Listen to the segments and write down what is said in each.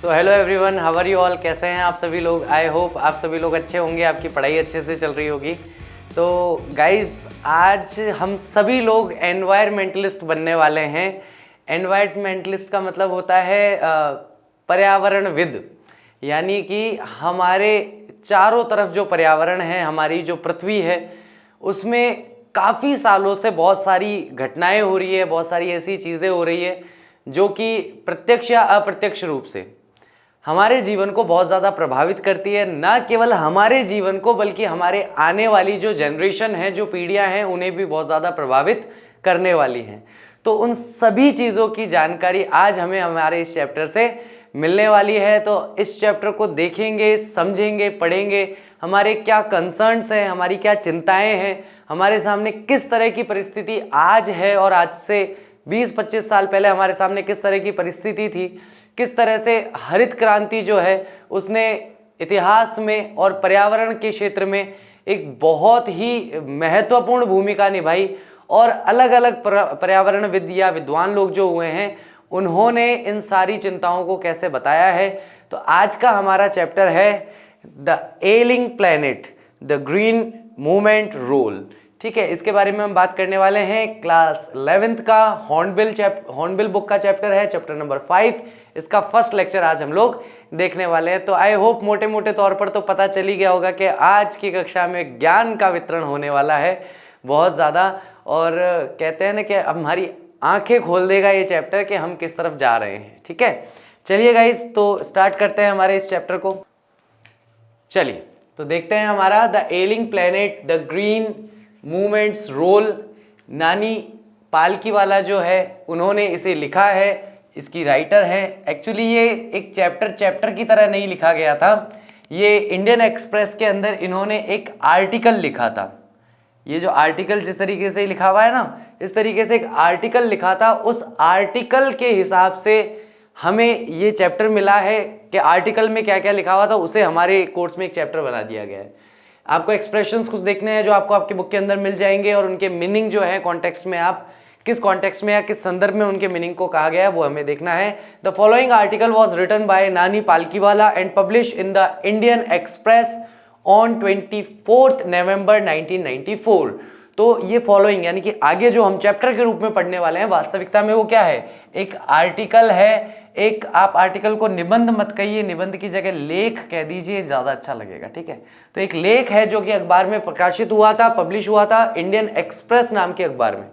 So hello everyone, how are you all. कैसे हैं आप सभी लोग। आई होप आप सभी लोग अच्छे होंगे, आपकी पढ़ाई अच्छे से चल रही होगी। तो गाइस, आज हम सभी लोग एनवायरमेंटलिस्ट बनने वाले हैं। एनवायरमेंटलिस्ट का मतलब होता है पर्यावरणविद, यानी कि हमारे चारों तरफ जो पर्यावरण है, हमारी जो पृथ्वी है, उसमें काफ़ी सालों से बहुत सारी घटनाएं हो रही है, बहुत सारी ऐसी चीज़ें हो रही है जो कि प्रत्यक्ष या अप्रत्यक्ष रूप से हमारे जीवन को बहुत ज़्यादा प्रभावित करती है। ना केवल हमारे जीवन को, बल्कि हमारे आने वाली जो जनरेशन है, जो पीढ़ियां हैं, उन्हें भी बहुत ज़्यादा प्रभावित करने वाली हैं। तो उन सभी चीज़ों की जानकारी आज हमें हमारे इस चैप्टर से मिलने वाली है। तो इस चैप्टर को देखेंगे, समझेंगे, पढ़ेंगे, हमारे क्या कंसर्न्स हैं, हमारी क्या चिंताएं हैं, हमारे सामने किस तरह की परिस्थिति आज है और आज से 20-25 साल पहले हमारे सामने किस तरह की परिस्थिति थी, किस तरह से हरित क्रांति जो है उसने इतिहास में और पर्यावरण के क्षेत्र में एक बहुत ही महत्वपूर्ण भूमिका निभाई, और अलग अलग पर्यावरणविद या विद्वान लोग जो हुए हैं उन्होंने इन सारी चिंताओं को कैसे बताया है। तो आज का हमारा चैप्टर है the ailing planet, the green movement role. ठीक है, इसके बारे में हम बात करने वाले हैं। क्लास 11th का हॉर्नबिल बुक का चैप्टर है, चैप्टर नंबर 5। इसका फर्स्ट लेक्चर आज हम लोग देखने वाले हैं। तो आई होप मोटे मोटे तौर पर तो पता चल ही गया होगा कि आज की कक्षा में ज्ञान का वितरण होने वाला है बहुत ज़्यादा, और कहते हैं ना कि हमारी आंखें खोल देगा ये चैप्टर कि हम किस तरफ जा रहे हैं। ठीक है, चलिए गाइस, तो स्टार्ट करते हैं हमारे इस चैप्टर को। चलिए तो देखते हैं हमारा the ailing planet, the green movements role. Nani Palkhivala जो है उन्होंने इसे लिखा है, इसकी राइटर है। एक्चुअली ये एक चैप्टर की तरह नहीं लिखा गया था, ये इंडियन एक्सप्रेस के अंदर इन्होंने एक आर्टिकल लिखा था। ये जो आर्टिकल जिस तरीके से लिखा हुआ है ना, इस तरीके से एक आर्टिकल लिखा था। उस आर्टिकल के हिसाब से हमें ये चैप्टर मिला है कि आर्टिकल में क्या क्या लिखा हुआ था, उसे हमारे कोर्स में एक चैप्टर बना दिया गया है। आपको एक्सप्रेशंस कुछ देखने हैं जो आपको आपकी बुक के अंदर मिल जाएंगे, और उनके मीनिंग जो है कॉन्टेक्स्ट में, आप किस कॉन्टेक्स्ट में या किस संदर्भ में उनके मीनिंग को कहा गया है वो हमें देखना है। The following article was written by Nani Palkhivala and publish in the Indian Express on 24 November 1994। तो ये फॉलोइंग यानी कि आगे जो हम चैप्टर के रूप में पढ़ने वाले हैं, वास्तविकता में वो क्या है, एक आर्टिकल है। एक आप आर्टिकल को निबंध मत कहिए, निबंध की जगह लेख कह दीजिए, ज़्यादा अच्छा लगेगा। ठीक है, तो एक लेख है जो कि अखबार में प्रकाशित हुआ था, पब्लिश हुआ था इंडियन एक्सप्रेस नाम के अखबार में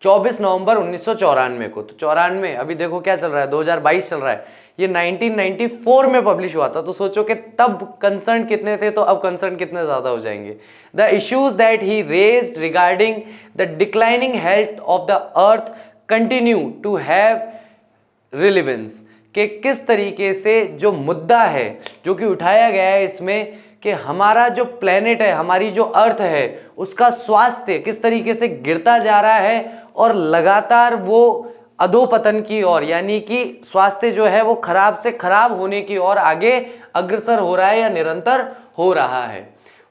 24 नवंबर 1994 को। तो 94, अभी देखो क्या चल रहा है, 2022 चल रहा है, ये 1994 में पब्लिश हुआ था। तो सोचो कि तब कंसर्न कितने थे, तो अब कंसर्न कितने ज़्यादा हो जाएंगे। The issues that he raised regarding the declining health of the earth continue to have relevance, कि किस तरीके से जो मुद्दा है जो कि उठाया गया है इसमें, कि हमारा जो प्लेनेट है, हमारी जो अर्थ है, उसका स्वास्थ्य किस तरीके से गिरता जा रहा है और लगातार वो अधोपतन की ओर, यानी कि स्वास्थ्य जो है वो खराब से खराब होने की ओर आगे अग्रसर हो रहा है या निरंतर हो रहा है।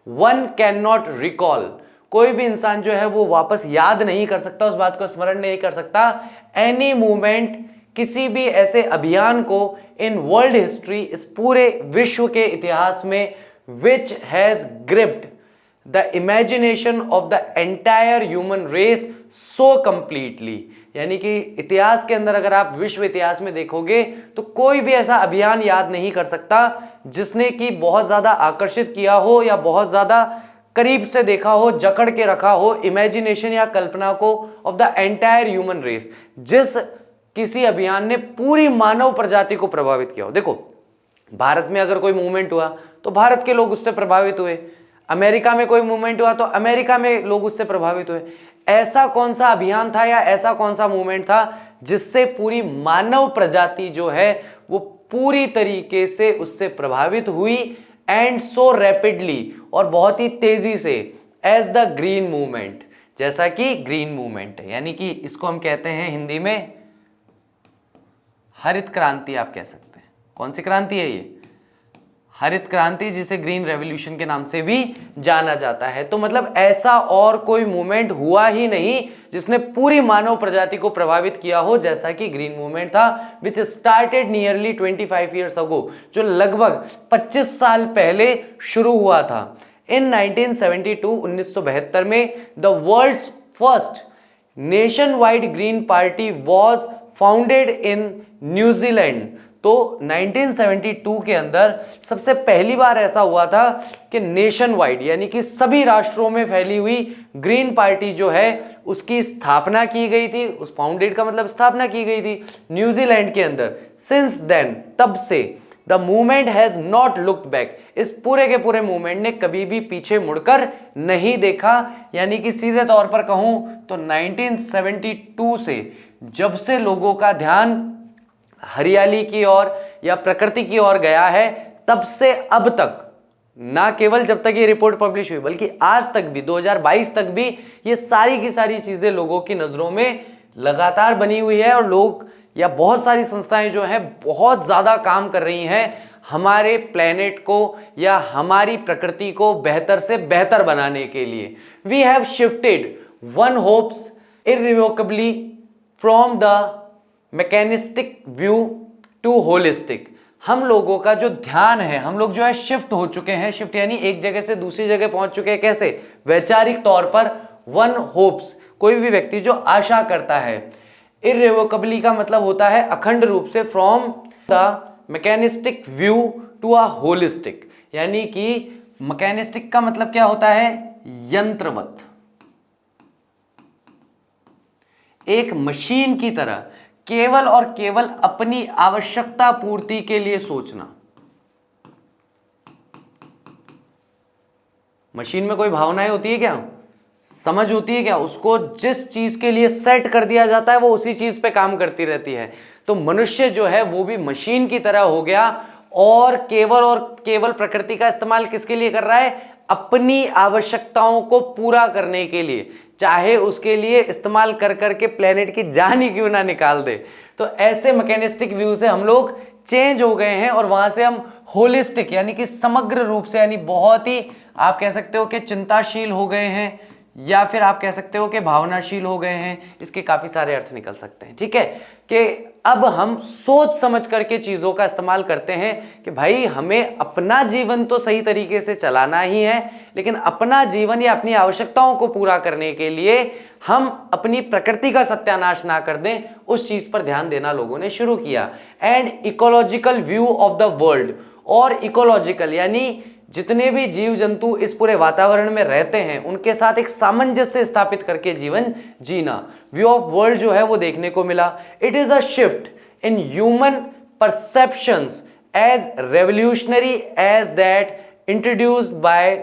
वन कैन नॉट रिकॉल, कोई भी इंसान जो है वो वापस याद नहीं कर सकता, उस बात को स्मरण नहीं कर सकता, एनी मूवमेंट, किसी भी ऐसे अभियान को इन वर्ल्ड हिस्ट्री, इस पूरे विश्व के इतिहास में, which has gripped the imagination of the entire human race so completely। यानी कि इतिहास के अंदर अगर आप विश्व इतिहास में देखोगे तो कोई भी ऐसा अभियान याद नहीं कर सकता जिसने कि बहुत ज्यादा आकर्षित किया हो या बहुत ज्यादा करीब से देखा हो, जकड़ के रखा हो इमेजिनेशन या कल्पना को of the entire human race, जिस किसी अभियान ने पूरी मानव प्रजाति को प्रभावित किया हो। देखो, भारत में अगर कोई मूवमेंट हुआ तो भारत के लोग उससे प्रभावित हुए, अमेरिका में कोई मूवमेंट हुआ तो अमेरिका में लोग उससे प्रभावित हुए। ऐसा कौन सा अभियान था या ऐसा कौन सा मूवमेंट था जिससे पूरी मानव प्रजाति जो है वो पूरी तरीके से उससे प्रभावित हुई, एंड सो रैपिडली, और बहुत ही तेजी से, एज द ग्रीन मूवमेंट, जैसा कि ग्रीन मूवमेंट है। यानी कि इसको हम कहते हैं हिंदी में हरित क्रांति, आप कह सकते हैं। कौन सी क्रांति है ये? हरित क्रांति, जिसे ग्रीन रेवोल्यूशन के नाम से भी जाना जाता है। तो मतलब ऐसा और कोई मूवमेंट हुआ ही नहीं जिसने पूरी मानव प्रजाति को प्रभावित किया हो जैसा कि ग्रीन मूवमेंट था, which started nearly 25 years ago, जो लगभग 25 साल पहले शुरू हुआ था। इन 1972 1972 में the world's first nationwide green party was founded in New Zealand. तो 1972 के अंदर सबसे पहली बार ऐसा हुआ था कि नेशन वाइड यानी कि सभी राष्ट्रों में फैली हुई ग्रीन पार्टी जो है उसकी स्थापना की गई थी। उस फाउंडेड का मतलब स्थापना की गई थी न्यूजीलैंड के अंदर। सिंस देन, तब से the movement has not looked back, इस पूरे के पूरे मूवमेंट ने कभी भी पीछे मुड़कर नहीं देखा। यानी कि सीधे तौर पर कहूं तो 1972 से जब से लोगों का ध्यान हरियाली की ओर या प्रकृति की ओर गया है, तब से अब तक, ना केवल जब तक ये रिपोर्ट पब्लिश हुई बल्कि आज तक भी 2022 तक भी ये सारी की सारी चीजें लोगों की नजरों में लगातार बनी हुई है। और लोग या बहुत सारी संस्थाएं जो हैं बहुत ज्यादा काम कर रही हैं हमारे प्लेनेट को या हमारी प्रकृति को बेहतर से बेहतर बनाने के लिए। We have shifted one hopes irrevocably from the mechanistic view to holistic. हम लोगों का जो ध्यान है, हम लोग जो है शिफ्ट हो चुके हैं। शिफ्ट यानी एक जगह से दूसरी जगह पहुंच चुके हैं। कैसे? वैचारिक तौर पर वन होप्स, कोई भी व्यक्ति जो आशा करता है। इररिवोकेबली का मतलब होता है अखंड रूप से, from the mechanistic view to a holistic, यानी कि मैकेनिस्टिक का मतलब क्या होता है? यंत्रवत, एक मशीन की तरह केवल और केवल अपनी आवश्यकता पूर्ति के लिए सोचना। मशीन में कोई भावनाएं होती है क्या? समझ होती है क्या? उसको जिस चीज के लिए सेट कर दिया जाता है वो उसी चीज पे काम करती रहती है। तो मनुष्य जो है वो भी मशीन की तरह हो गया और केवल प्रकृति का इस्तेमाल किसके लिए कर रहा है? अपनी आवश्यकताओं को पूरा करने के लिए, चाहे उसके लिए इस्तेमाल कर करके प्लेनेट की जान ही क्यों ना निकाल दे। तो ऐसे मैकेनिस्टिक व्यू से हम लोग चेंज हो गए हैं और वहां से हम होलिस्टिक यानी कि समग्र रूप से, यानी बहुत ही आप कह सकते हो कि चिंताशील हो गए हैं, या फिर आप कह सकते हो कि भावनाशील हो गए हैं। इसके काफी सारे अर्थ निकल सकते हैं। ठीक है, कि अब हम सोच समझ करके चीजों का इस्तेमाल करते हैं कि भाई हमें अपना जीवन तो सही तरीके से चलाना ही है, लेकिन अपना जीवन या अपनी आवश्यकताओं को पूरा करने के लिए हम अपनी प्रकृति का सत्यानाश ना कर दें, उस चीज पर ध्यान देना लोगों ने शुरू किया। And ecological view of the world, और इकोलॉजिकल यानी जितने भी जीव जंतु इस पूरे वातावरण में रहते हैं उनके साथ एक सामंजस्य स्थापित करके जीवन जीना, व्यू ऑफ वर्ल्ड जो है वो देखने को मिला। It is a shift in human perceptions as revolutionary as that introduced by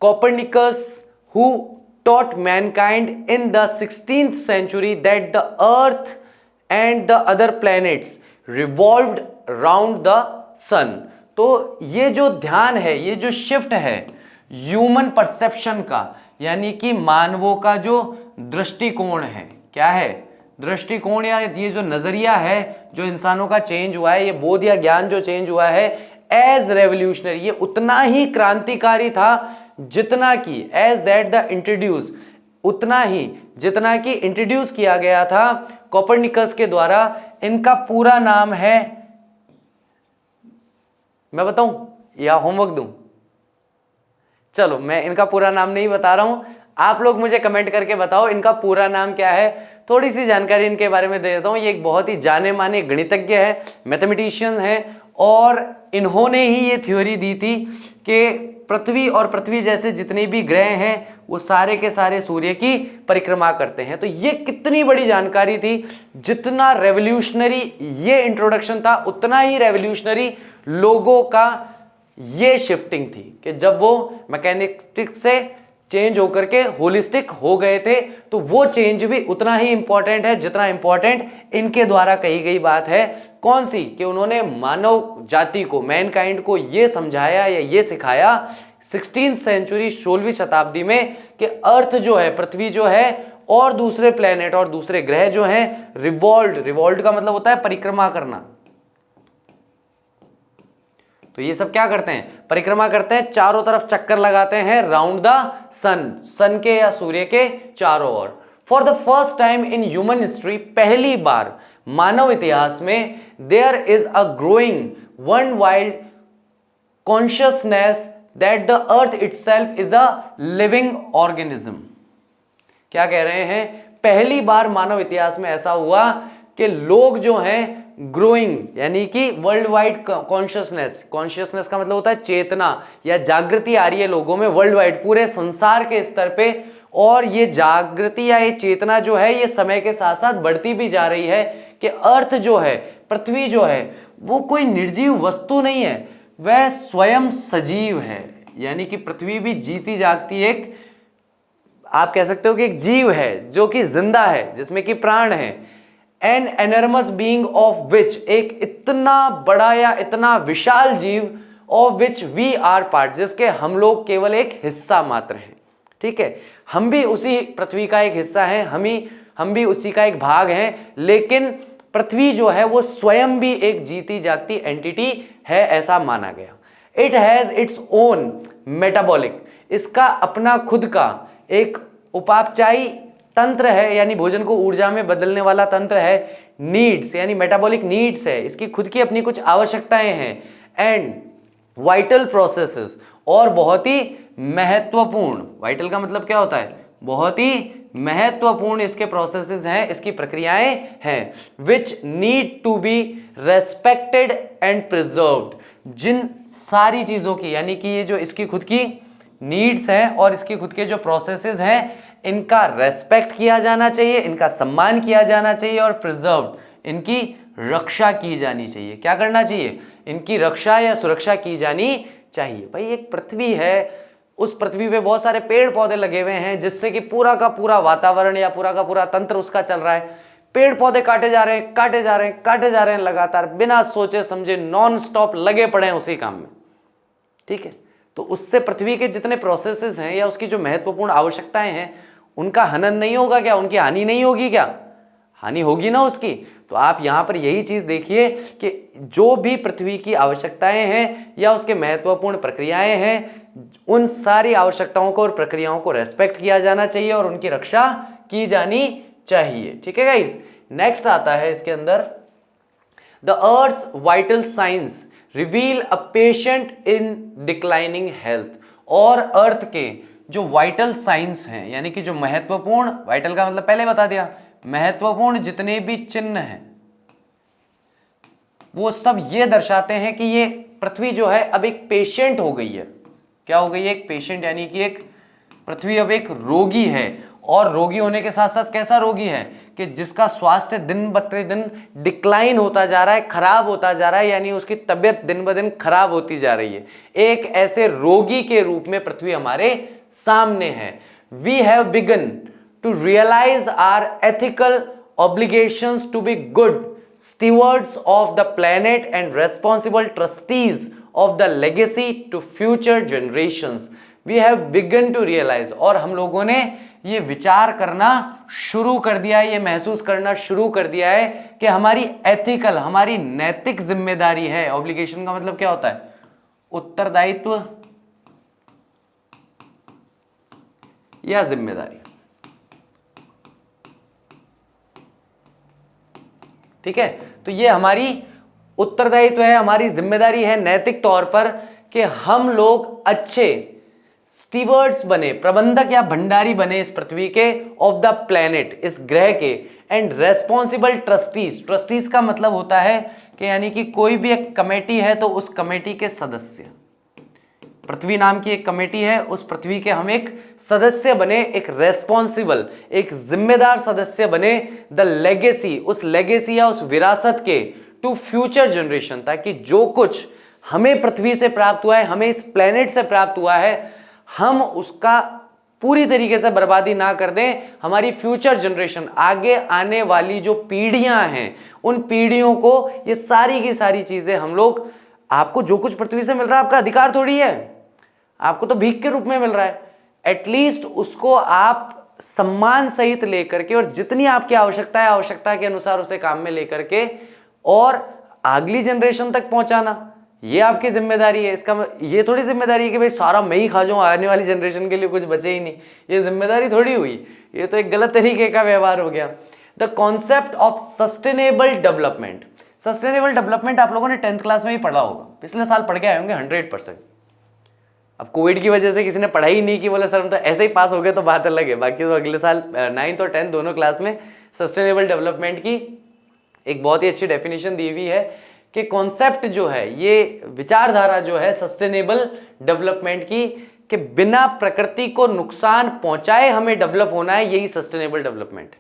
Copernicus, who taught mankind in the 16th century that the earth and the other planets revolved round the sun। तो ये जो ध्यान है, ये जो shift है human perception का, यानी कि मानवों का जो दृष्टिकोण है, क्या है? दृष्टिकोण, या ये जो नजरिया है जो इंसानों का चेंज हुआ है, ये बोध या ज्ञान जो चेंज हुआ है एज रेवोल्यूशनरी, ये उतना ही क्रांतिकारी था जितना कि एज दैट द इंट्रोड्यूस, उतना ही जितना कि इंट्रोड्यूस किया गया था कोपरनिकस के द्वारा। इनका पूरा नाम है, मैं बताऊं या होमवर्क दूं? चलो मैं इनका पूरा नाम नहीं बता रहा हूं, आप लोग मुझे कमेंट करके बताओ इनका पूरा नाम क्या है। थोड़ी सी जानकारी इनके बारे में दे देता हूं। ये एक बहुत ही जाने माने गणितज्ञ है, मैथमेटिशियन है, और इन्होंने ही ये थ्योरी दी थी कि पृथ्वी और पृथ्वी जैसे जितने भी ग्रह हैं वो सारे के सारे सूर्य की परिक्रमा करते हैं। तो ये कितनी बड़ी जानकारी थी, जितना रेवोल्यूशनरी ये इंट्रोडक्शन था उतना ही रेवोल्यूशनरी लोगों का ये शिफ्टिंग थी कि जब वो मैकेनिस्टिक से चेंज होकर के होलिस्टिक हो गए थे, तो वो चेंज भी उतना ही इंपॉर्टेंट है जितना इंपॉर्टेंट इनके द्वारा कही गई बात है। कौन सी? कि उन्होंने मानव जाति को, मैनकाइंड को ये समझाया या ये सिखाया 16th सेंचुरी, 16वीं शताब्दी में, कि अर्थ जो है, पृथ्वी जो है, और दूसरे प्लेनेट और दूसरे ग्रह जो हैं रिवॉल्व का मतलब होता है परिक्रमा करना। तो ये सब क्या करते हैं, परिक्रमा करते हैं, चारों तरफ चक्कर लगाते हैं राउंड द सन, सन के या सूर्य के चारों ओर। For the first time in human history, पहली बार मानव इतिहास में, there is a growing worldwide consciousness that the earth itself is a living organism. क्या कह रहे हैं, पहली बार मानव इतिहास में ऐसा हुआ कि लोग जो हैं ग्रोइंग, यानी कि वर्ल्ड वाइड कॉन्शियसनेस, कॉन्शियसनेस का मतलब होता है चेतना या जागृति आ रही है लोगों में वर्ल्ड वाइड, पूरे संसार के स्तर पे। और ये जागृति या ये चेतना जो है ये समय के साथ साथ बढ़ती भी जा रही है कि अर्थ जो है, पृथ्वी जो है, वो कोई निर्जीव वस्तु नहीं है, वह स्वयं सजीव है। यानी कि पृथ्वी भी जीती जागती एक, आप कह सकते हो कि एक जीव है जो कि जिंदा है, जिसमें कि प्राण है। An enormous being of which, एक इतना बड़ा या इतना विशाल जीव, of which we are part, जिसके हम लोग केवल एक हिस्सा मात्र हैं। ठीक है, हम भी उसी पृथ्वी का एक हिस्सा हैं, हम भी उसी का एक भाग हैं, लेकिन पृथ्वी जो है वो स्वयं भी एक जीती जागती एंटिटी है, ऐसा माना गया। It has its own metabolic, इसका अपना खुद का एक उपापचायी तंत्र है, यानी भोजन को ऊर्जा में बदलने वाला तंत्र है। नीड्स यानी मेटाबॉलिक नीड्स है, इसकी खुद की अपनी कुछ आवश्यकताएं हैं। एंड वाइटल प्रोसेसेस, और बहुत ही महत्वपूर्ण, वाइटल का मतलब क्या होता है, बहुत ही महत्वपूर्ण इसके प्रोसेसेस हैं, इसकी प्रक्रियाएं हैं। Which need to be respected and preserved, जिन सारी चीजों की, यानी कि ये जो इसकी खुद की नीड्स हैं और इसके खुद के जो प्रोसेसेस हैं, इनका रेस्पेक्ट किया जाना चाहिए, इनका सम्मान किया जाना चाहिए, और प्रिजर्व्ड, इनकी रक्षा की जानी चाहिए। क्या करना चाहिए, इनकी रक्षा या सुरक्षा की जानी चाहिए। भाई एक पृथ्वी है, उस पृथ्वी पे बहुत सारे पेड़ पौधे लगे हुए हैं, जिससे कि पूरा का पूरा वातावरण या पूरा का पूरा तंत्र उसका चल रहा है। पेड़ पौधे काटे जा रहे हैं, काटे जा रहे हैं, काटे जा रहे हैं, लगातार बिना सोचे समझे नॉन स्टॉप लगे पड़े हैं उसी काम में। ठीक है, तो उससे पृथ्वी के जितने प्रोसेसेस हैं या उसकी जो महत्वपूर्ण आवश्यकताएं हैं, उनका हनन नहीं होगा क्या, उनकी हानि नहीं होगी क्या, हानि होगी ना उसकी। तो आप यहां पर यही चीज देखिए कि जो भी पृथ्वी की आवश्यकताएं हैं या उसके महत्वपूर्ण प्रक्रियाएं हैं, उन सारी आवश्यकताओं को और प्रक्रियाओं को रेस्पेक्ट किया जाना चाहिए और उनकी रक्षा की जानी चाहिए। ठीक है गाइस, नेक्स्ट आता है इसके अंदर, the earth's vital science reveal a patient in declining health. और अर्थ के जो वाइटल साइंस हैं, यानी कि जो महत्वपूर्ण, वाइटल का मतलब पहले बता दिया, महत्वपूर्ण जितने भी चिन्ह हैं वो सब ये दर्शाते हैं कि ये पृथ्वी जो है अब एक पेशेंट हो गई है। क्या हो गई है, एक पेशेंट, यानी कि एक पृथ्वी अब एक रोगी है। और रोगी होने के साथ साथ कैसा रोगी है कि जिसका स्वास्थ्य दिन प्रतिदिन डिक्लाइन होता जा रहा है, खराब होता जा रहा है, यानी उसकी तबियत दिन ब दिन खराब होती जा रही है। एक ऐसे रोगी के रूप में पृथ्वी हमारे सामने है। We have begun to realize our ethical obligations to be good stewards of the planet and responsible trustees of the legacy to future generations. We have begun to realize, और हम लोगों ने ये विचार करना शुरू कर दिया है, ये महसूस करना शुरू कर दिया है कि हमारी एथिकल, हमारी नैतिक जिम्मेदारी है। ऑब्लिगेशन का मतलब क्या होता है, उत्तरदायित्व या जिम्मेदारी। ठीक है, तो ये हमारी उत्तरदायित्व है, हमारी जिम्मेदारी है नैतिक तौर पर कि हम लोग अच्छे स्टीवर्ड्स बने, प्रबंधक या भंडारी बने इस पृथ्वी के, ऑफ द प्लेनेट, इस ग्रह के। एंड रेस्पॉन्सिबल ट्रस्टीज, ट्रस्टीज का मतलब होता है कि यानी कि कोई भी एक कमेटी है तो उस कमेटी के सदस्य, पृथ्वी नाम की एक कमेटी है, उस पृथ्वी के हम एक सदस्य बने, एक रेस्पॉन्सिबल, एक जिम्मेदार सदस्य बने। द लेगेसी, उस लेगेसी या उस विरासत के, टू फ्यूचर जनरेशन, ताकि जो कुछ हमें पृथ्वी से प्राप्त हुआ है, हमें इस प्लेनेट से प्राप्त हुआ है, हम उसका पूरी तरीके से बर्बादी ना कर दें। हमारी फ्यूचर जनरेशन, आगे आने वाली जो पीढ़ियां हैं, उन पीढ़ियों को ये सारी की सारी चीजें हम लोग, आपको जो कुछ पृथ्वी से मिल रहा है आपका अधिकार थोड़ी है, आपको तो भीख के रूप में मिल रहा है। एटलीस्ट उसको आप सम्मान सहित लेकर के, और जितनी आपकी आवश्यकता है आवश्यकता के अनुसार उसे काम में लेकर के और अगली जनरेशन तक पहुंचाना, ये आपकी जिम्मेदारी है। इसका ये थोड़ी जिम्मेदारी है कि भाई सारा मैं ही खा जाऊं, आने वाली जनरेशन के लिए कुछ बचे ही नहीं, ये जिम्मेदारी थोड़ी हुई, ये तो एक गलत तरीके का व्यवहार हो गया। The concept of sustainable development. Sustainable development आप लोगों ने 10th क्लास में ही पढ़ा होगा, पिछले साल पढ़ के आए होंगे 100%। अब कोविड की वजह से किसी ने पढ़ाई ही नहीं की, बोले सर हम तो ऐसे ही पास हो गए, तो बात अलग है। बाकी तो अगले साल 9th और 10th दोनों क्लास में सस्टेनेबल डेवलपमेंट की एक बहुत ही अच्छी डेफिनेशन दी हुई है कि कॉन्सेप्ट जो है, ये विचारधारा जो है सस्टेनेबल डेवलपमेंट की, कि बिना प्रकृति को नुकसान पहुंचाए हमें डेवलप होना है, यही सस्टेनेबल डेवलपमेंट।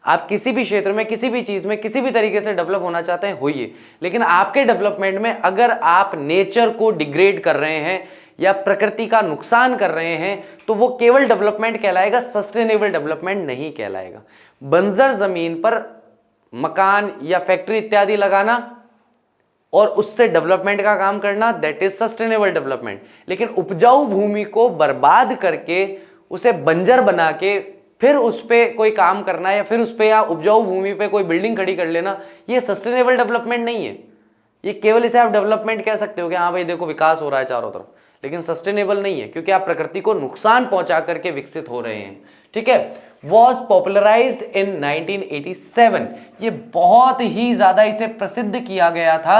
आप किसी भी क्षेत्र में, किसी भी चीज में, किसी भी तरीके से डेवलप होना चाहते हैं, होइए, लेकिन आपके डेवलपमेंट में अगर आप नेचर को डिग्रेड कर रहे हैं या प्रकृति का नुकसान कर रहे हैं, तो वो केवल डेवलपमेंट कहलाएगा, सस्टेनेबल डेवलपमेंट नहीं कहलाएगा। बंजर जमीन पर मकान या फैक्ट्री इत्यादि लगाना और उससे डेवलपमेंट का काम करना, दैट इज सस्टेनेबल डेवलपमेंट। लेकिन उपजाऊ भूमि को बर्बाद करके, उसे बंजर बना के फिर उस पर कोई काम करना, या फिर उस पर या उपजाऊ भूमि पे कोई बिल्डिंग खड़ी कर लेना, ये सस्टेनेबल डेवलपमेंट नहीं है। ये केवल इसे आप डेवलपमेंट कह सकते हो कि हाँ भाई देखो विकास हो रहा है चारों तरफ, लेकिन सस्टेनेबल नहीं है, क्योंकि आप प्रकृति को नुकसान पहुंचा करके विकसित हो रहे हैं। ठीक है। वॉज पॉपुलराइज्ड इन 1987। ये बहुत ही ज्यादा इसे प्रसिद्ध किया गया था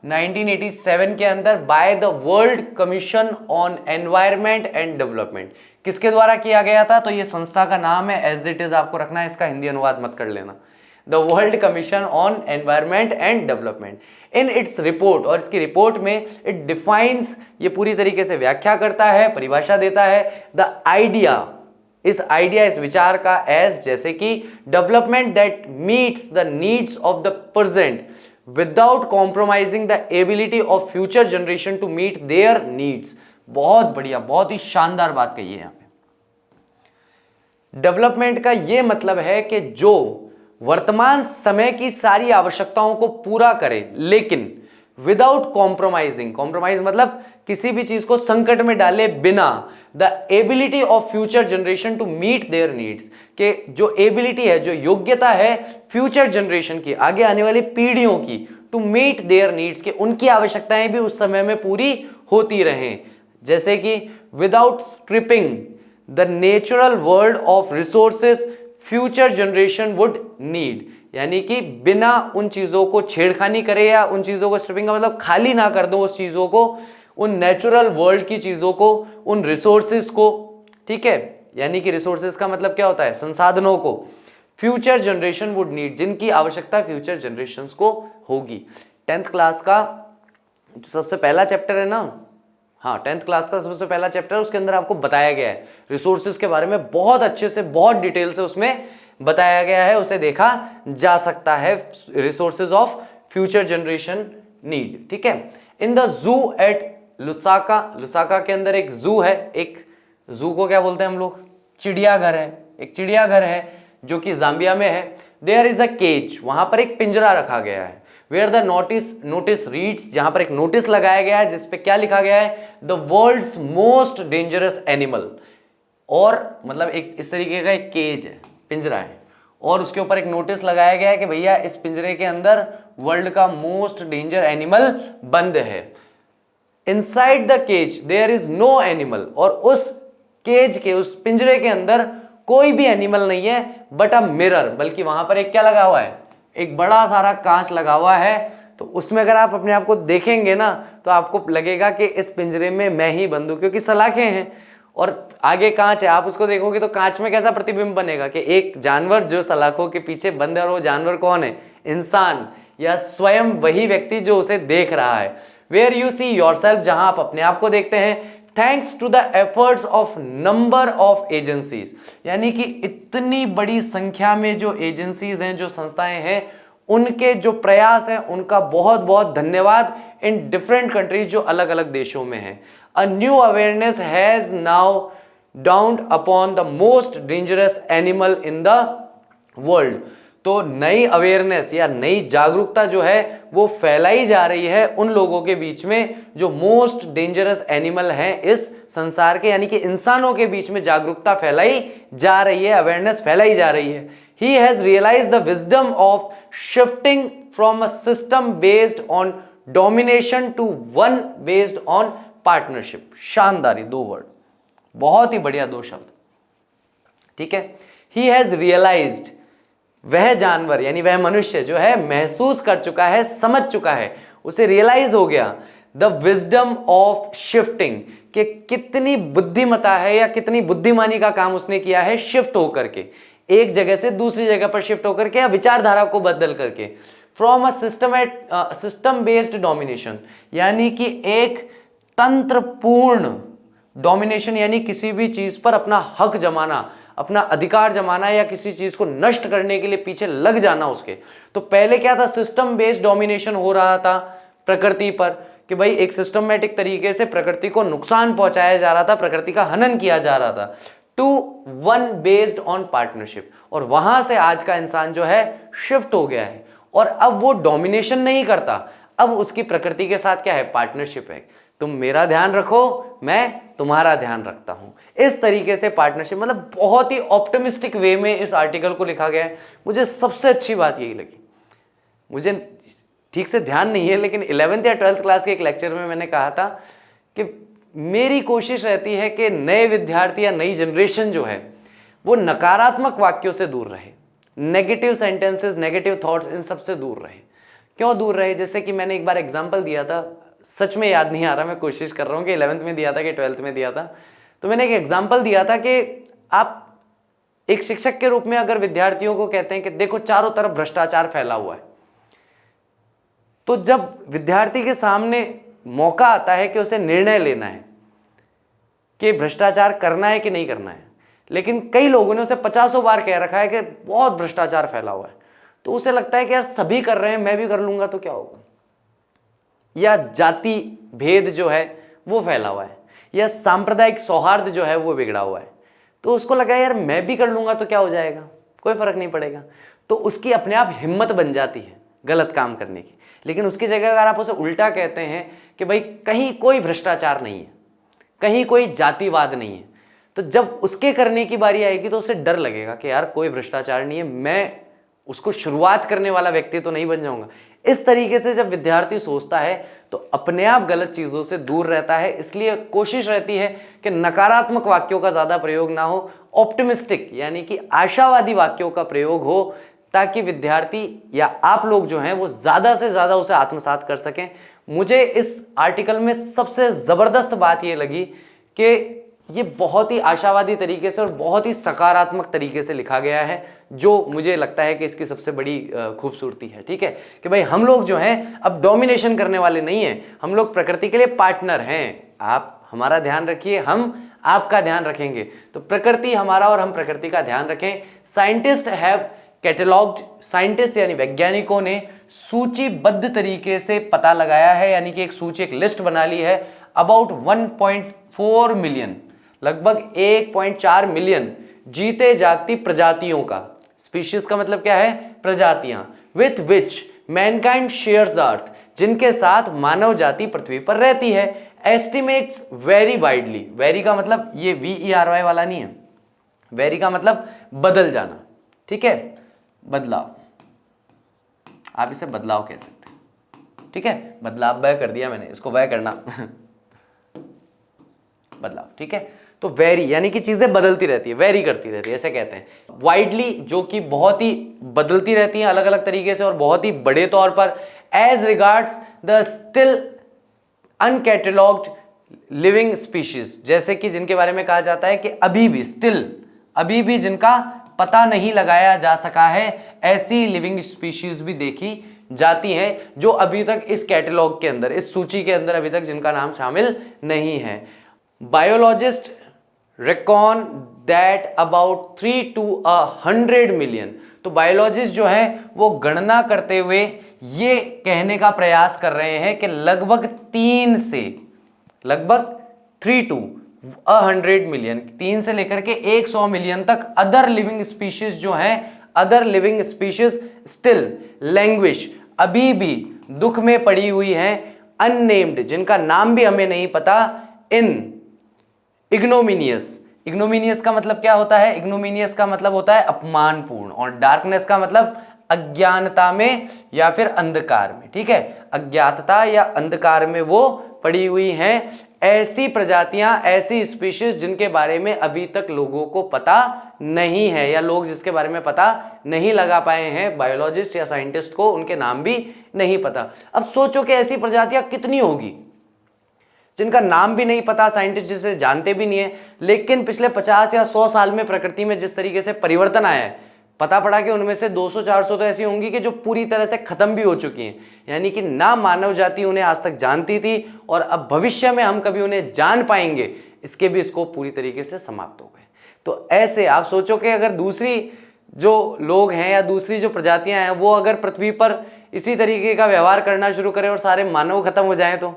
1987 के अंदर by the world commission on environment and development. किसके द्वारा किया गया था? तो ये संस्था का नाम है, एज इट इज आपको रखना है, इसका हिंदी अनुवाद मत कर लेना। The world commission on environment and development. In its report, और इसकी रिपोर्ट में इट डिफाइंस, ये पूरी तरीके से व्याख्या करता है, परिभाषा देता है, द आइडिया, इस आइडिया, इस विचार का, एज जैसे कि development that meets the needs of the present without compromising the ability of future generation to meet their needs. बहुत बढ़िया, बहुत ही शानदार बात कही है यहां पे। डेवलपमेंट का यह मतलब है कि जो वर्तमान समय की सारी आवश्यकताओं को पूरा करे, लेकिन विदाउट कॉम्प्रोमाइजिंग, कॉम्प्रोमाइज मतलब किसी भी चीज को संकट में डाले बिना, the ability of future generation to meet their needs, के जो एबिलिटी है, जो योग्यता है फ्यूचर जनरेशन की, आगे आने वाली पीढ़ियों की, टू मीट देयर नीड्स, के उनकी आवश्यकताएं भी उस समय में पूरी होती रहें। जैसे कि without stripping the natural world of resources future generation would need, यानी कि बिना उन चीजों को छेड़खानी करे, या उन चीजों को, स्ट्रिपिंग का मतलब खाली ना कर दो उस चीजों को, उन नेचुरल वर्ल्ड की चीजों को, उन रिसोर्सेज को। ठीक है, यानी कि रिसोर्सेज का मतलब क्या होता है? संसाधनों को फ्यूचर जनरेशन वुड नीड, जिनकी आवश्यकता फ्यूचर जनरेशन को होगी। 10th क्लास का जो सबसे पहला चैप्टर है ना, हाँ 10th क्लास का सबसे पहला चैप्टर, उसके अंदर आपको बताया गया है रिसोर्सेज के बारे में, बहुत अच्छे से, बहुत डिटेल से उसमें बताया गया है, उसे देखा जा सकता है, resources of future generation need. ठीक है। In the zoo at Lusaka, Lusaka के अंदर एक जू है, एक जू को क्या बोलते हैं हम लोग? चिड़ियाघर है, एक चिड़ियाघर है जो कि जाम्बिया में है। देयर इज अ केज, वहां पर एक पिंजरा रखा गया है। वेयर द नोटिस रीड्स, जहां पर एक नोटिस लगाया गया है जिसपे क्या लिखा गया है? The world's most dangerous animal, और मतलब एक इस तरीके का एक केज है, पिंजरा है, और उसके ऊपर एक नोटिस लगाया गया है कि भैया इस पिंजरे के अंदर वर्ल्ड का मोस्ट डेंजर एनिमल बंद है। Inside the cage there is no animal, और उस केज के, उस पिंजरे के अंदर कोई भी एनिमल नहीं है, बट अ मिरर, बल्कि वहां पर एक क्या लगा हुआ है? एक बड़ा सारा कांच लगा हुआ है। तो उसमें अगर आप अपने आप को देखेंगे ना, तो आपको लगेगा कि इस पिंजरे में मैं ही बंद हूं, क्योंकि सलाखें हैं और आगे कांच है। आप उसको देखोगे तो कांच में कैसा प्रतिबिंब बनेगा कि एक जानवर जो सलाखों के पीछे बंद है, और वो जानवर कौन है? इंसान, या स्वयं वही व्यक्ति जो उसे देख रहा है। वेयर यू सी योरसेल्फ, जहां आप अपने आप को देखते हैं। Thanks to the efforts of number of agencies, यानी कि इतनी बड़ी संख्या में जो एजेंसीज हैं, जो संस्थाएं हैं, उनके जो प्रयास हैं, उनका बहुत बहुत धन्यवाद। इन डिफरेंट कंट्रीज, जो अलग अलग देशों में है। A new awareness has now downed upon the most dangerous animal in the world. तो नई अवेयरनेस या नई जागरूकता जो है वो फैलाई जा रही है उन लोगों के बीच में जो मोस्ट डेंजरस एनिमल हैं इस संसार के, यानी कि इंसानों के बीच में जागरूकता फैलाई जा रही है, अवेयरनेस फैलाई जा रही है। He has realized the wisdom of shifting from a system based on domination to one based on partnership. शानदारी 2 वर्ड, बहुत ही बढ़िया 2 शब्द, ठीक है। ही हैज रियलाइज्ड, वह जानवर यानी वह मनुष्य जो है महसूस कर चुका है, समझ चुका है, उसे रियलाइज हो गया द विजडम ऑफ शिफ्टिंग, कि कितनी बुद्धिमता है या कितनी बुद्धिमानी का काम उसने किया है शिफ्ट होकर के, एक जगह से दूसरी जगह पर शिफ्ट होकर के या विचारधारा को बदल करके। From a system based domination, यानी कि एक तंत्रपूर्ण डोमिनेशन, यानी किसी भी चीज पर अपना हक जमाना, अपना अधिकार जमाना या किसी चीज को नष्ट करने के लिए पीछे लग जाना उसके। तो पहले क्या था, सिस्टम बेस्ड डोमिनेशन हो रहा था प्रकृति पर, कि भाई एक सिस्टमैटिक तरीके से प्रकृति को नुकसान पहुंचाया जा रहा था, प्रकृति का हनन किया जा रहा था, to one based on partnership. और वहां से आज का इंसान जो है शिफ्ट हो गया है और अब वो डोमिनेशन नहीं करता, अब उसकी प्रकृति के साथ क्या है, पार्टनरशिप है। तुम मेरा ध्यान रखो, मैं तुम्हारा ध्यान रखता हूं, इस तरीके से पार्टनरशिप। मतलब बहुत ही ऑप्टिमिस्टिक वे में इस आर्टिकल को लिखा गया है। मुझे सबसे अच्छी बात यही लगी, मुझे ठीक से ध्यान नहीं है लेकिन 11th या 12th क्लास के एक लेक्चर में मैंने कहा था कि मेरी कोशिश रहती है कि नए विद्यार्थी या नई जनरेशन जो है वो नकारात्मक वाक्यों से दूर रहे, नेगेटिव सेंटेंसेस, नेगेटिव थॉट्स, इन सब से दूर रहे। क्यों दूर रहे? जैसे कि मैंने एक बार एग्जाम्पल दिया था, सच में याद नहीं आ रहा, मैं कोशिश कर रहा हूँ कि 11th में दिया था कि 12th में दिया था। तो मैंने एक एग्जाम्पल दिया था कि आप एक शिक्षक के रूप में अगर विद्यार्थियों को कहते हैं कि देखो चारों तरफ भ्रष्टाचार फैला हुआ है, तो जब विद्यार्थी के सामने मौका आता है कि उसे निर्णय लेना है कि भ्रष्टाचार करना है कि नहीं करना है, लेकिन कई लोगों ने उसे 50 बार कह रखा है कि बहुत भ्रष्टाचार फैला हुआ है, तो उसे लगता है कि यार सभी कर रहे हैं, मैं भी कर लूंगा तो क्या होगा, या जाति भेद जो है वो फैला हुआ है, या सांप्रदायिक सौहार्द जो है वो बिगड़ा हुआ है, तो उसको लगा यार मैं भी कर लूंगा तो क्या हो जाएगा, कोई फर्क नहीं पड़ेगा। तो उसकी अपने आप हिम्मत बन जाती है गलत काम करने की। लेकिन उसकी जगह अगर आप उसे उल्टा कहते हैं कि भाई कहीं कोई भ्रष्टाचार नहीं है, कहीं कोई जातिवाद नहीं है, तो जब उसके करने की बारी आएगी तो उसे डर लगेगा कि यार कोई भ्रष्टाचार नहीं है, मैं उसको शुरुआत करने वाला व्यक्ति तो नहीं बन जाऊंगा। इस तरीके से जब विद्यार्थी सोचता है तो अपने आप गलत चीजों से दूर रहता है। इसलिए कोशिश रहती है कि नकारात्मक वाक्यों का ज्यादा प्रयोग ना हो, ऑप्टिमिस्टिक यानी कि आशावादी वाक्यों का प्रयोग हो, ताकि विद्यार्थी या आप लोग जो हैं वो ज्यादा से ज्यादा उसे आत्मसात कर सकें। मुझे इस आर्टिकल में सबसे जबरदस्त बात ये लगी कि ये बहुत ही आशावादी तरीके से और बहुत ही सकारात्मक तरीके से लिखा गया है, जो मुझे लगता है कि इसकी सबसे बड़ी खूबसूरती है। ठीक है कि भाई हम लोग जो हैं अब डोमिनेशन करने वाले नहीं हैं, हम लोग प्रकृति के लिए पार्टनर हैं। आप हमारा ध्यान रखिए, हम आपका ध्यान रखेंगे, तो प्रकृति हमारा और हम प्रकृति का ध्यान रखें। साइंटिस्ट हैव कैटलॉग्ड, साइंटिस्ट यानी वैज्ञानिकों ने सूचीबद्ध तरीके से पता लगाया है, यानी कि एक सूची, एक लिस्ट बना ली है अबाउट 1.4 मिलियन, लगभग 1.4 मिलियन जीते जागती प्रजातियों का। स्पीशीज का मतलब क्या है? प्रजातियां। With which Mankind shares the earth, जिनके साथ मानव जाति पृथ्वी पर रहती है। एस्टिमेट्स वेरी वाइडली, वेरी का मतलब ये VERY वाला नहीं है, वेरी का मतलब बदल जाना। ठीक है, बदलाव, आप इसे बदलाव कह सकते हैं। ठीक है, बदलाव वह कर दिया मैंने, इसको वह करना बदलाव। ठीक है, तो वेरी यानी कि चीजें बदलती रहती है, वेरी करती रहती है, ऐसे कहते हैं। वाइडली जो कि बहुत ही बदलती रहती हैं अलग अलग तरीके से और बहुत ही बड़े तौर पर। As regards the still uncatalogued living species, जैसे कि जिनके बारे में कहा जाता है कि अभी भी, स्टिल अभी भी जिनका पता नहीं लगाया जा सका है, ऐसी लिविंग स्पीशीज भी देखी जाती हैं जो अभी तक इस कैटलॉग के अंदर, इस सूची के अंदर अभी तक जिनका नाम शामिल नहीं है। Biologist Recon that about 3 to 100 million, तो बायोलॉजिस्ट जो है वो गणना करते हुए ये कहने का प्रयास कर रहे हैं कि लगभग 3 से लगभग 3 to 100 मिलियन, 3 से लेकर के 100 मिलियन तक अदर लिविंग स्पीशीज जो हैं, other living species still language, अभी भी दुख में पड़ी हुई हैं, अननेम्ड, जिनका नाम भी हमें नहीं पता, इन इग्नोमिनियस। इग्नोमिनियस का मतलब क्या होता है? इग्नोमिनियस का मतलब होता है अपमानपूर्ण, और डार्कनेस का मतलब अज्ञानता में या फिर अंधकार में, ठीक है, अज्ञातता या अंधकार में वो पड़ी हुई हैं। ऐसी प्रजातियां, ऐसी स्पीशीज जिनके बारे में अभी तक लोगों को पता नहीं है, या लोग जिसके बारे में पता नहीं लगा पाए हैं, बायोलॉजिस्ट या साइंटिस्ट को उनके नाम भी नहीं पता। अब सोचो कि ऐसी प्रजातियां कितनी होगी जिनका नाम भी नहीं पता, साइंटिस्ट जिसे जानते भी नहीं है, लेकिन पिछले 50 या 100 साल में प्रकृति में जिस तरीके से परिवर्तन आया है, पता पड़ा कि उनमें से 200-400 तो ऐसी होंगी कि जो पूरी तरह से खत्म भी हो चुकी हैं, यानी कि ना मानव जाति उन्हें आज तक जानती थी और अब भविष्य में हम कभी उन्हें जान पाएंगे, इसके भी स्कोप पूरी तरीके से समाप्त हो गए। तो ऐसे आप सोचो कि अगर दूसरी जो लोग हैं या दूसरी जो प्रजातियां हैं वो अगर पृथ्वी पर इसी तरीके का व्यवहार करना शुरू करें और सारे मानव खत्म हो जाएं, तो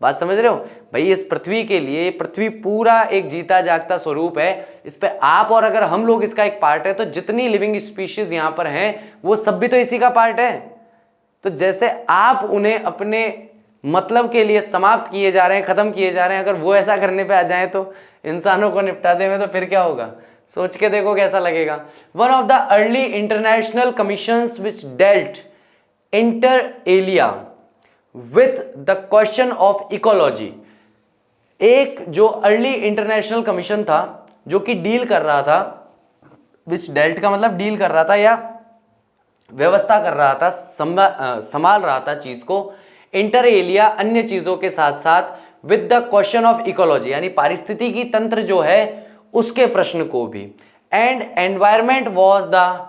बात समझ रहे हो भाई। इस पृथ्वी के लिए, पृथ्वी पूरा एक जीता जागता स्वरूप है, इस पे आप और अगर हम लोग इसका एक पार्ट है, तो जितनी लिविंग स्पीशीज यहां पर हैं वो सब भी तो इसी का पार्ट है। तो जैसे आप उन्हें अपने मतलब के लिए समाप्त किए जा रहे हैं, खत्म किए जा रहे हैं, अगर वो ऐसा करने पे आ जाए तो इंसानों को निपटा दे में, तो फिर क्या होगा, सोच के देखो कैसा लगेगा। One of the early international commissions which dealt inter alia with the question of ecology, एक जो अर्ली इंटरनेशनल कमीशन था जो कि डील कर रहा था, विच डेल्ट का मतलब डील कर रहा था या व्यवस्था कर रहा था, संभाल रहा था चीज को, इंटर एलिया अन्य चीजों के साथ साथ with the question of ecology यानी पारिस्थितिकी तंत्र जो है उसके प्रश्न को भी। And environment was the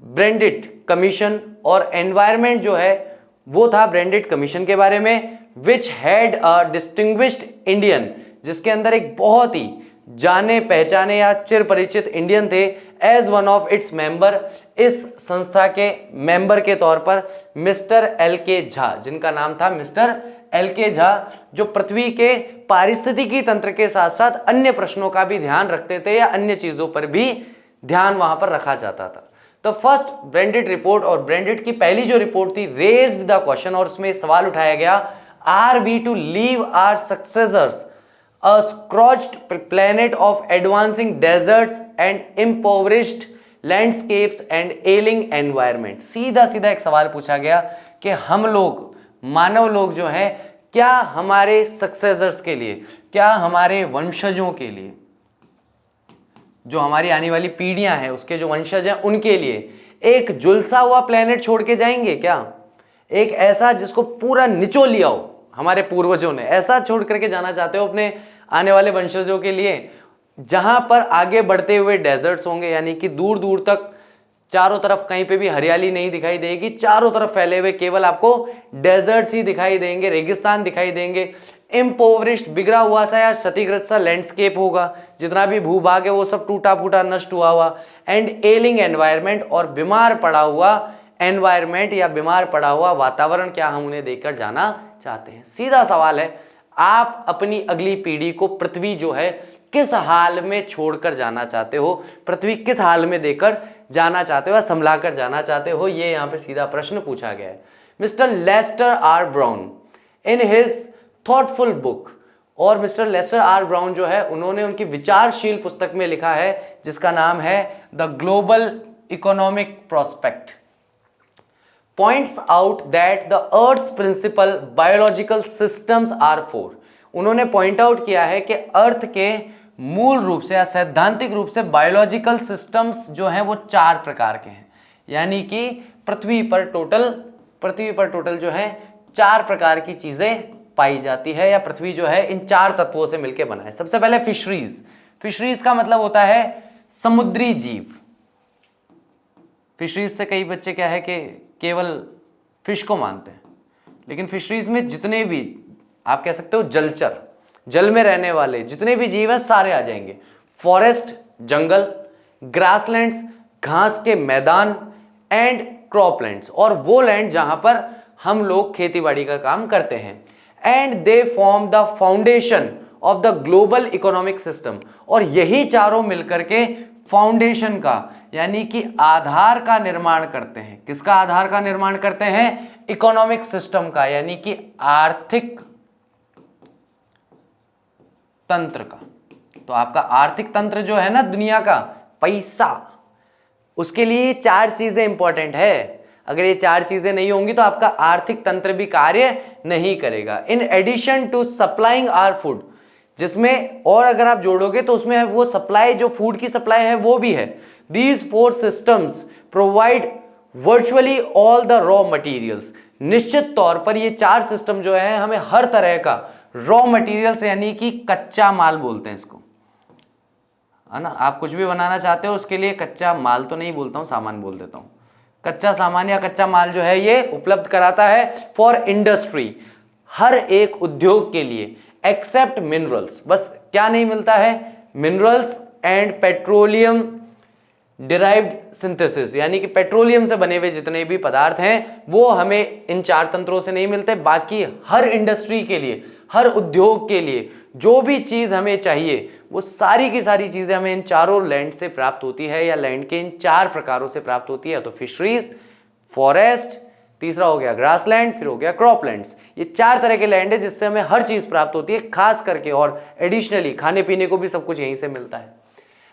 Brundtland commission, और एनवायरमेंट जो है वो था ब्रेंडिट कमीशन के बारे में, which had a distinguished Indian, जिसके अंदर एक बहुत ही जाने पहचाने या चिर परिचित इंडियन थे, as one of its member, इस संस्था के मेंबर के तौर पर मिस्टर एल.के. झा, जिनका नाम था मिस्टर एल.के. झा, जो पृथ्वी के पारिस्थितिकी तंत्र के साथ साथ अन्य प्रश्नों का भी ध्यान रखते थे या अन्य चीजों पर भी ध्यान वहां पर रखा जाता था। तो फर्स्ट ब्रेंडिट रिपोर्ट, और ब्रेंडिट की पहली जो रिपोर्ट थी रेज्ड द क्वेश्चन, और उसमें सवाल उठाया गया, are we to leave our successors a scorched planet of advancing deserts and impoverished landscapes and ailing environment. सीधा सीधा एक सवाल पूछा गया कि हम लोग, मानव लोग जो हैं, क्या हमारे सक्सेसर्स के लिए, क्या हमारे वंशजों के लिए, जो हमारी आने वाली पीढ़ियां हैं उसके जो वंशज हैं उनके लिए एक झुलसा हुआ प्लेनेट छोड़ के जाएंगे क्या? एक ऐसा जिसको पूरा निचोड़ लिया हो हमारे पूर्वजों ने, ऐसा छोड़ करके जाना चाहते हो अपने आने वाले वंशजों के लिए, जहां पर आगे बढ़ते हुए डेजर्ट्स होंगे, यानी कि दूर दूर तक चारों तरफ कहीं पे भी हरियाली नहीं दिखाई देगी, चारों तरफ फैले हुए केवल आपको डेजर्ट्स ही दिखाई देंगे, रेगिस्तान दिखाई देंगे, इम्पोवरिश्ड बिगड़ा हुआ सा या क्षतिग्रस्त सा लैंडस्केप होगा, जितना भी भूभाग है वो सब टूटा फूटा नष्ट हुआ हुआ, एंड एलिंग एनवायरमेंट, और बीमार पड़ा हुआ एनवायरमेंट या बीमार पड़ा हुआ वातावरण, क्या हम उन्हें देखकर जाना चाहते हैं? सीधा सवाल है, आप अपनी अगली पीढ़ी को पृथ्वी जो है किस हाल में छोड़कर जाना चाहते हो, पृथ्वी किस हाल में देकर जाना चाहते हो या संभला कर जाना चाहते हो, ये यहाँ पे सीधा प्रश्न पूछा गया है। Mister Lester R Brown in his thoughtful book, और मिस्टर लेस्टर आर ब्राउन जो है उन्होंने उनकी विचारशील पुस्तक में लिखा है जिसका नाम है the global economic prospect, points out that the earth's principal biological systems are four. उन्होंने पॉइंट आउट किया है कि अर्थ के मूल रूप से या सैद्धांतिक रूप से बायोलॉजिकल सिस्टम्स जो हैं वो 4 प्रकार के हैं, यानी कि पृथ्वी पर टोटल जो है 4 प्रकार की चीजें पाई जाती है, या पृथ्वी जो है इन 4 तत्वों से मिलकर बना है। सबसे पहले फिशरीज। फिशरीज का मतलब होता है समुद्री जीव। फिशरीज से कई बच्चे क्या है कि केवल फिश को मानते हैं, लेकिन फिशरीज में जितने भी आप कह सकते हो जलचर, जल में रहने वाले जितने भी जीव हैं सारे आ जाएंगे। फॉरेस्ट जंगल, ग्रासलैंड्स घास के मैदान, एंड क्रॉपलैंड्स, और वो लैंड जहां पर हम लोग खेतीबाड़ी का काम करते हैं। And they form the foundation of the global economic system, और यही चारों मिलकर के फाउंडेशन का यानी कि आधार का निर्माण करते हैं। किसका आधार का निर्माण करते हैं? इकोनॉमिक सिस्टम का, यानी कि आर्थिक तंत्र का। तो आपका आर्थिक तंत्र जो है ना दुनिया का, पैसा, उसके लिए ये 4 चीजें इंपॉर्टेंट है। अगर ये 4 चीजें नहीं होंगी तो आपका आर्थिक तंत्र भी कार्य नहीं करेगा। In addition to supplying our food, जिसमें और अगर आप जोड़ोगे तो उसमें वो सप्लाई, जो फूड की सप्लाई है वो भी है। These 4 systems provide virtually all the raw materials. निश्चित तौर पर ये 4 सिस्टम जो है हमें हर तरह का रॉ मटेरियल्स यानी कि कच्चा माल बोलते हैं इसको, है ना। आप कुछ भी बनाना चाहते हो उसके लिए कच्चा माल तो नहीं बोलता हूं, सामान बोल देता हूं। कच्चा सामान या कच्चा माल जो है ये उपलब्ध कराता है फॉर इंडस्ट्री, हर एक उद्योग के लिए, एक्सेप्ट मिनरल्स। बस क्या नहीं मिलता है? Minerals and petroleum derived synthesis, यानी कि पेट्रोलियम से बने हुए जितने भी पदार्थ हैं वो हमें इन 4 तंत्रों से नहीं मिलते। बाकी हर इंडस्ट्री के लिए, हर उद्योग के लिए जो भी चीज हमें चाहिए वो सारी की सारी चीजें हमें इन चारों लैंड से प्राप्त होती है, या लैंड के इन 4 प्रकारों से प्राप्त होती है। तो फिशरीज, फॉरेस्ट, तीसरा हो गया ग्रासलैंड, फिर हो गया क्रॉपलैंड्स। ये 4 तरह के लैंड है जिससे हमें हर चीज प्राप्त होती है, खास करके और एडिशनली खाने पीने को भी सब कुछ यहीं से मिलता है।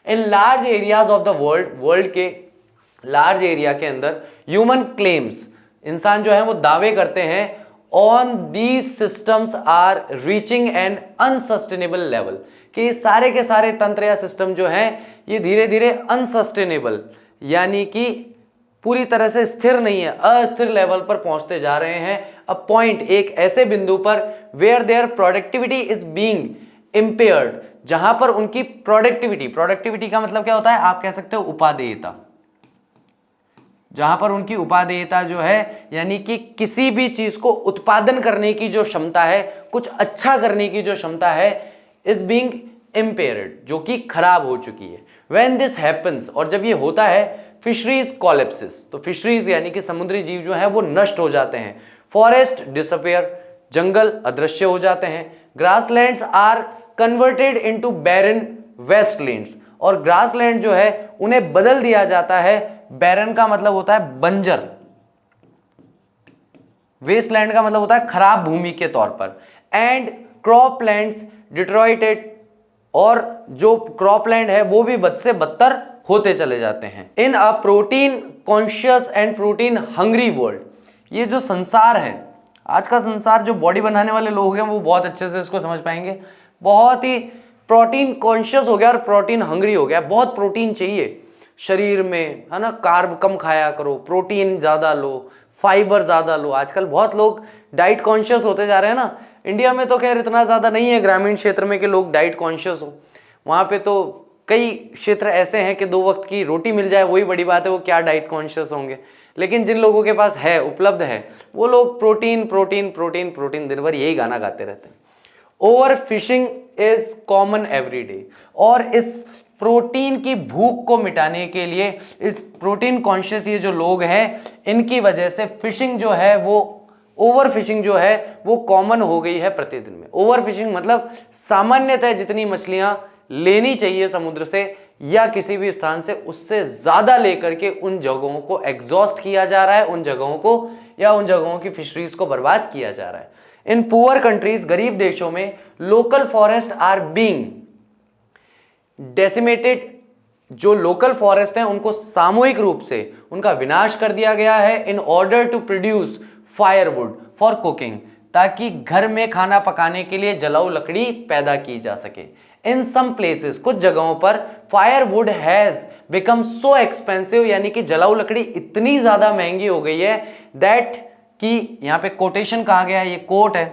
In large areas of the world, world के लार्ज एरिया के अंदर ह्यूमन क्लेम्स, इंसान जो है वो दावे करते हैं on these systems are reaching an unsustainable level, कि ये सारे के सारे तंत्र या सिस्टम जो हैं ये धीरे धीरे अनसस्टेनेबल यानी कि पूरी तरह से स्थिर नहीं है, अस्थिर लेवल पर पहुंचते जा रहे हैं। अ पॉइंट, एक ऐसे बिंदु पर where their productivity is being impaired, जहां पर उनकी प्रोडक्टिविटी का मतलब क्या होता है? आप कह सकते हो उपादेयता। जहां पर उनकी उपादेयता जो है यानी कि किसी भी चीज को उत्पादन करने की जो क्षमता है, कुछ अच्छा करने की जो क्षमता है, इज बीइंग इम्पेयर्ड, जो कि खराब हो चुकी है। व्हेन दिस हैपेंस, और जब ये होता है, फिशरीज कोलैप्सिस, तो फिशरीज यानी कि समुद्री जीव जो है वो नष्ट हो जाते हैं। फॉरेस्ट डिसअपियर, जंगल अदृश्य हो जाते हैं। Grasslands are converted into baron wastelands, और ग्रासलैंड जो है उन्हें बदल दिया जाता है, बैरन का मतलब होता है बंजर, वेस्टलैंड का मतलब होता है खराब भूमि के तौर पर। एंड क्रॉपलैंड्स डिट्रॉइटेड, और जो क्रॉपलैंड है वो भी बद से बदतर होते चले जाते हैं। In a protein conscious and protein hungry world, ये जो संसार है, आज का संसार, जो बॉडी बनाने वाले लोग हैं वो बहुत अच्छे से इसको समझ पाएंगे। बहुत ही प्रोटीन कॉन्शियस हो गया और प्रोटीन हंग्री हो गया, बहुत प्रोटीन चाहिए शरीर में, है ना। कार्ब कम खाया करो, प्रोटीन ज़्यादा लो, फाइबर ज़्यादा लो। आजकल बहुत लोग डाइट कॉन्शियस होते जा रहे हैं ना। इंडिया में तो खैर इतना ज़्यादा नहीं है, ग्रामीण क्षेत्र में कि लोग डाइट कॉन्शियस हो। वहाँ पे तो कई क्षेत्र ऐसे हैं कि 2 वक्त की रोटी मिल जाए वही बड़ी बात है, वो क्या डाइट कॉन्शियस होंगे। लेकिन जिन लोगों के पास है, उपलब्ध है, वो लोग प्रोटीन प्रोटीन प्रोटीन प्रोटीन दिन भर यही गाना गाते रहते हैं। Over fishing is common every day, और इस प्रोटीन की भूख को मिटाने के लिए, इस प्रोटीन कॉन्शियस ये जो लोग हैं, इनकी वजह से फिशिंग जो है वो, ओवर फिशिंग जो है वो कॉमन हो गई है प्रतिदिन में। ओवर फिशिंग मतलब सामान्यतः जितनी मछलियां लेनी चाहिए समुद्र से या किसी भी स्थान से, उससे ज्यादा लेकर के उन जगहों को एग्जॉस्ट किया जा रहा है, उन जगहों को या उन जगहों की फिशरीज को बर्बाद किया जा रहा है। इन पुअर कंट्रीज, गरीब देशों में, local forest are being decimated, जो लोकल फॉरेस्ट हैं उनको सामूहिक रूप से उनका विनाश कर दिया गया है। In order to produce firewood for cooking, ताकि घर में खाना पकाने के लिए जलाऊ लकड़ी पैदा की जा सके। इन सम प्लेसेस, कुछ जगहों पर, firewood has become so expensive, यानी कि जलाऊ लकड़ी इतनी ज्यादा महंगी हो गई है दैट, कि यहां पे कोटेशन कहा गया है, ये कोट है।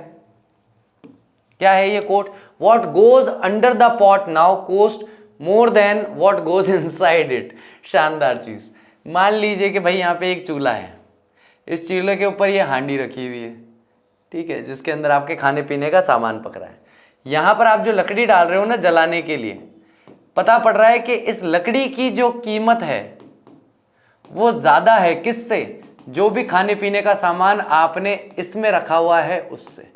क्या है ये quote? What goes under the pot now cost more than what goes inside it. शानदार चीज। मान लीजिए कि भाई यहाँ पे एक चूल्हा है, इस चूल्हे के ऊपर ये हांडी रखी हुई है, ठीक है, जिसके अंदर आपके खाने पीने का सामान पक रहा है। यहाँ पर आप जो लकड़ी डाल रहे हो ना जलाने के लिए, पता पड़ रहा है कि इस लकड़ी की जो कीमत है वो ज्यादा है किससे? जो भी खाने पीने का सामान आपने इसमें रखा हुआ है उससे।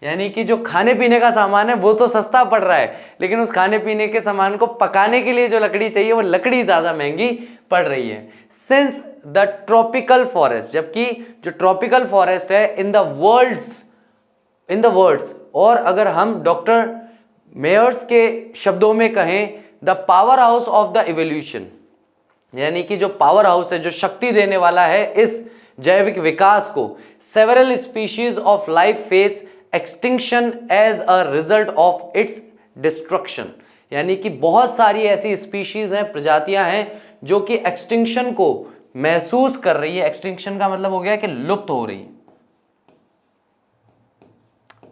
यानी कि जो खाने पीने का सामान है वो तो सस्ता पड़ रहा है, लेकिन उस खाने पीने के सामान को पकाने के लिए जो लकड़ी चाहिए वो लकड़ी ज्यादा महंगी पड़ रही है। सिंस द ट्रॉपिकल फॉरेस्ट, जबकि जो ट्रॉपिकल फॉरेस्ट है इन द वर्ड्स, और अगर हम डॉक्टर मेयर्स के शब्दों में कहें, the power house of the evolution, यानी कि जो पावर हाउस है, जो शक्ति देने वाला है इस जैविक विकास को, several species of life face extinction as a result of its destruction. यानी कि बहुत सारी ऐसी स्पीशीज हैं, प्रजातियां हैं जो कि एक्सटिंक्शन को महसूस कर रही है। एक्सटिंक्शन का मतलब हो गया कि लुप्त हो रही है,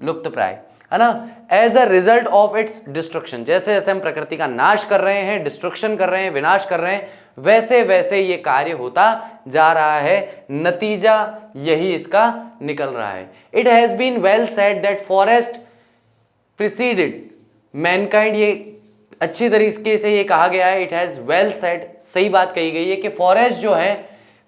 लुप्त प्राय, है ना, as a result of its destruction. जैसे जैसे हम प्रकृति का नाश कर रहे हैं, डिस्ट्रक्शन कर रहे हैं, विनाश कर रहे हैं, वैसे वैसे ये कार्य होता जा रहा है, नतीजा यही इसका निकल रहा है। It has been well said that forest preceded mankind, ये अच्छी तरीके से ये कहा गया है, इट हैज वेल सेड, सही बात कही गई है कि फॉरेस्ट जो है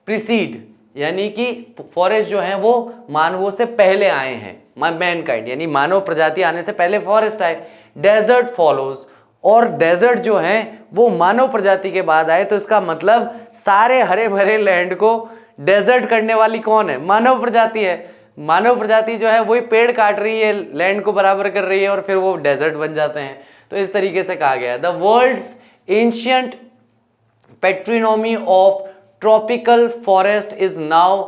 प्रिसीड, यानी कि फॉरेस्ट जो है वो मानवों से पहले आए हैं, मैनकाइंड यानी मानव प्रजाति आने से पहले फॉरेस्ट आए। डेजर्ट फॉलोज, और डेजर्ट जो हैं वो मानव प्रजाति के बाद आए, तो इसका मतलब सारे हरे भरे लैंड को डेजर्ट करने वाली कौन है? मानव प्रजाति है। मानव प्रजाति जो है वही पेड़ काट रही है, लैंड को बराबर कर रही है और फिर वो डेजर्ट बन जाते हैं। तो इस तरीके से कहा गया है the world's ancient patrimony of tropical forest is now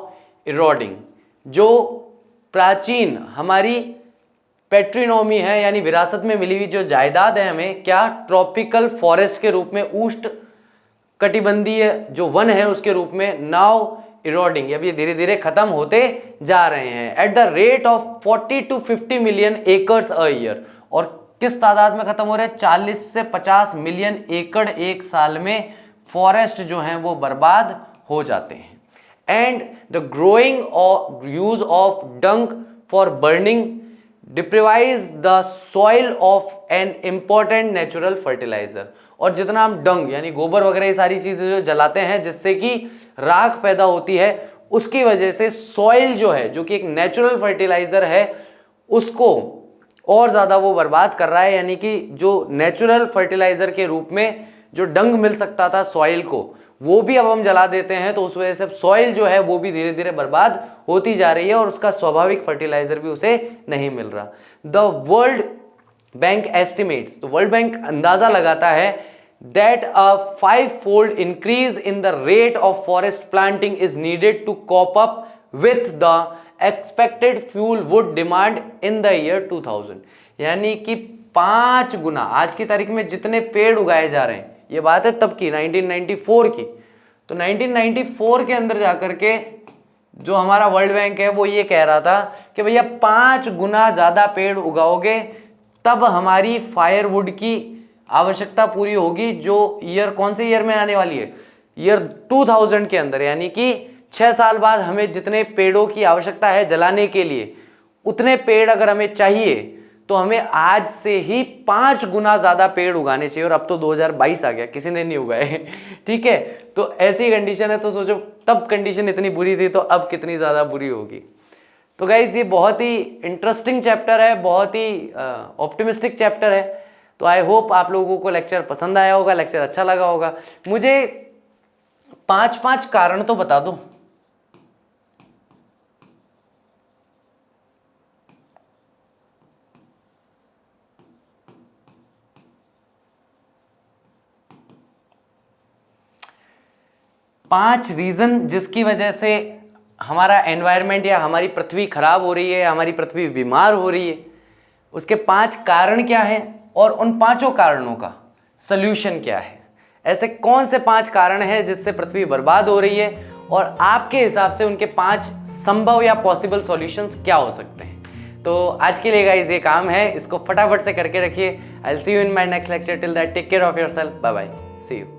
eroding. जो प्राचीन हमारी पैट्रिनोमी है यानी विरासत में मिली हुई जो जायदाद है हमें, क्या ट्रॉपिकल फॉरेस्ट के रूप में, उष्ण कटिबंधीय जो वन है उसके रूप में, नाउ इरोडिंग, अब ये धीरे धीरे खत्म होते जा रहे हैं at the rate of 40 to 50 million acres a year. और किस तादाद में खत्म हो रहे हैं? 40 से 50 मिलियन एकड़ एक साल में फॉरेस्ट जो हैं वो बर्बाद हो जाते हैं। And the growing use of dung for burning deprives the soil of an important natural fertiliser. और जितना हम डंग यानी गोबर वगैरह ये सारी चीजें जो जलाते हैं जिससे कि राख पैदा होती है, उसकी वजह से सॉइल जो है, जो कि एक नेचुरल फर्टिलाइजर है, उसको और ज्यादा वो बर्बाद कर रहा है। यानी कि जो नेचुरल फर्टिलाइजर के रूप में जो डंग मिल सकता था सॉइल को, वो भी अब हम जला देते हैं, तो उस वजह से सॉइल जो है वो भी धीरे धीरे बर्बाद होती जा रही है और उसका स्वाभाविक फर्टिलाइजर भी उसे नहीं मिल रहा। द वर्ल्ड बैंक एस्टिमेट्स, तो वर्ल्ड बैंक अंदाजा लगाता है that a 5-fold increase in the rate of forest planting is needed to cope up with the expected fuel wood demand in the year 2000। यानी कि 5 गुना आज की तारीख में जितने पेड़ उगाए जा रहे हैं, ये बात है तब की 1994 की, तो 1994 के अंदर जाकर के जो हमारा वर्ल्ड बैंक है वो ये कह रहा था कि भैया 5 गुना ज्यादा पेड़ उगाओगे तब हमारी फायरवुड की आवश्यकता पूरी होगी, जो ईयर कौन से ईयर में आने वाली है? ईयर 2000 के अंदर। यानी कि 6 साल बाद हमें जितने पेड़ों की आवश्यकता है जलाने के लिए, उतने पेड़ अगर हमें चाहिए तो हमें आज से ही 5 गुना ज्यादा पेड़ उगाने चाहिए। और अब तो 2022 आ गया, किसी ने नहीं उगाए ठीक है, तो ऐसी कंडीशन है। तो सोचो तब कंडीशन इतनी बुरी थी तो अब कितनी ज्यादा बुरी होगी। तो गाइज ये बहुत ही इंटरेस्टिंग चैप्टर है, बहुत ही ऑप्टिमिस्टिक चैप्टर है। तो आई होप आप लोगों को लेक्चर पसंद आया होगा, लेक्चर अच्छा लगा होगा। मुझे 5 कारण तो बता दो। पांच रीजन जिसकी वजह से हमारा एनवायरनमेंट या हमारी पृथ्वी खराब हो रही है, हमारी पृथ्वी बीमार हो रही है, उसके 5 कारण क्या हैं और उन 5 कारणों का सल्यूशन क्या है। ऐसे कौन से 5 कारण हैं जिससे पृथ्वी बर्बाद हो रही है और आपके हिसाब से उनके 5 संभव या पॉसिबल सॉल्यूशंस क्या हो सकते हैं। तो आज के लिए गाइस ये काम है, इसको फटाफट से करके रखिए। I will see you in my next lecture. Till that take care of yourself, bye bye, see you.